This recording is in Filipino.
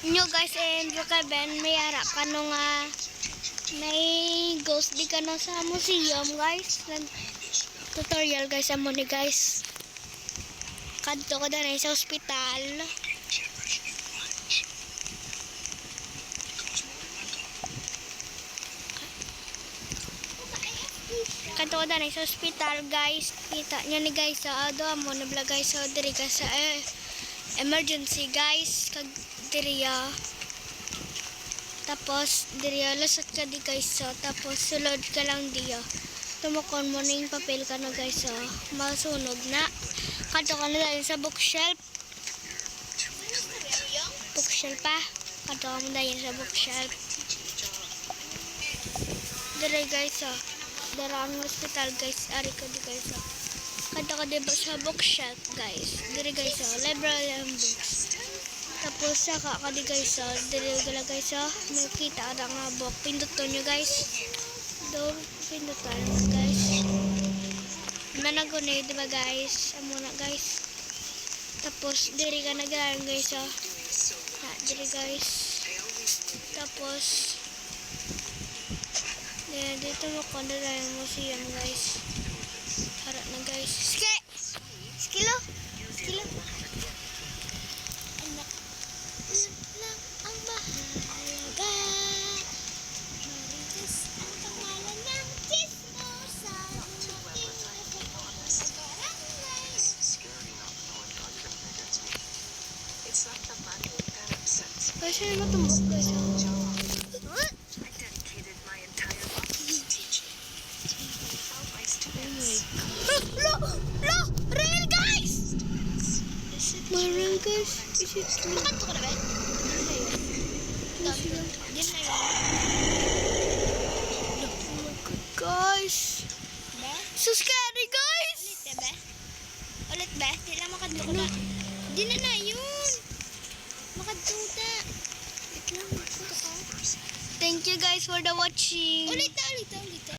Nyo guys, and Ben, may ara ka nung may ghost di ka na sa museum guys. Tutorial guys, amo ni guys. Kadto ko na sa ospital. Kadto ko na sa ospital guys. Kita niya ni guys sa ado amo na vlog guys sa diri ka sa emergency guys kag diriya. Tapos diriya lasat ka di guys so tapos sulod ka lang diya. Tumukon mo ning papel ka na guys so masunog na. Kadto ka na dahil sa bookshelf. Bookshelf pa. Kadto ka mo dahil sa bookshelf. Diri guys so darang hospital guys ari ko di guys so. Kadto ka diba sa bookshelf guys. Diri guys so library and books. Tapos saka kadi guys so dili gala guys so makita ada nga book pinduton nyo guys do pinduton guys managone diba guys amo na guys tapos diri ka nagalan guys so na diri guys tapos dito mo kondo na yung museum guys harap na guys skilo lang ang mahalaga. Marites ang pangalan ng chismosa. Kasi matumbok guys. I dedicated my entire life to teaching. I felt my students. Lo! Real guys! Real guys? Is it true? Kanto ka na ba? Din na yun. Oh my god guys! So scary guys! Ulit ba? Di lang makadlo ko na. Di na yun! Makadlo na. Thank you guys for the watching. Ulit na.